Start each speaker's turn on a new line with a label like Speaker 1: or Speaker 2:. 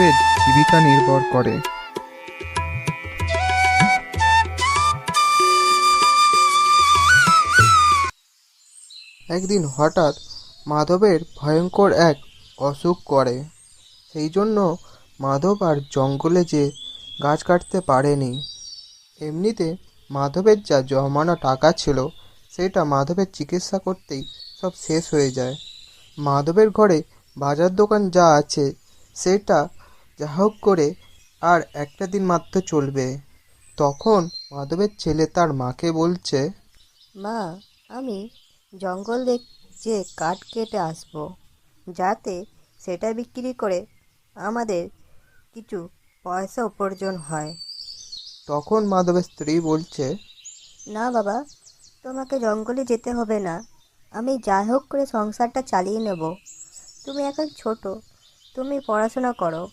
Speaker 1: মাধবের জীবিকা নির্ভর করে। একদিন হঠাৎ মাধবের ভয়ঙ্কর এক অসুখ করে। সেই জন্য মাধব আর জঙ্গলে যে গাছ কাটতে পারেনি। এমনিতে মাধবের যা জমানো টাকা ছিল সেটা মাধবের চিকিৎসা করতেই সব শেষ হয়ে যায়। মাধবের ঘরে বাজার দোকান যা আছে সেটা যা হোক করে আর একটা দিন মাত্র চলবে। তখন মাধবের ছেলে তার মাকে বলছে,
Speaker 2: মা, আমি জঙ্গল যে কাঠ কেটে আসবো, যাতে সেটা বিক্রি করে আমাদের কিছু পয়সা উপার্জন হয়।
Speaker 1: তখন মাধবের স্ত্রী বলছে,
Speaker 2: না বাবা, তোমাকে জঙ্গলে যেতে হবে না, আমি যাই হোক করে সংসারটা চালিয়ে নেব। তুমি এখন ছোট, তুমি পড়াশোনা করো,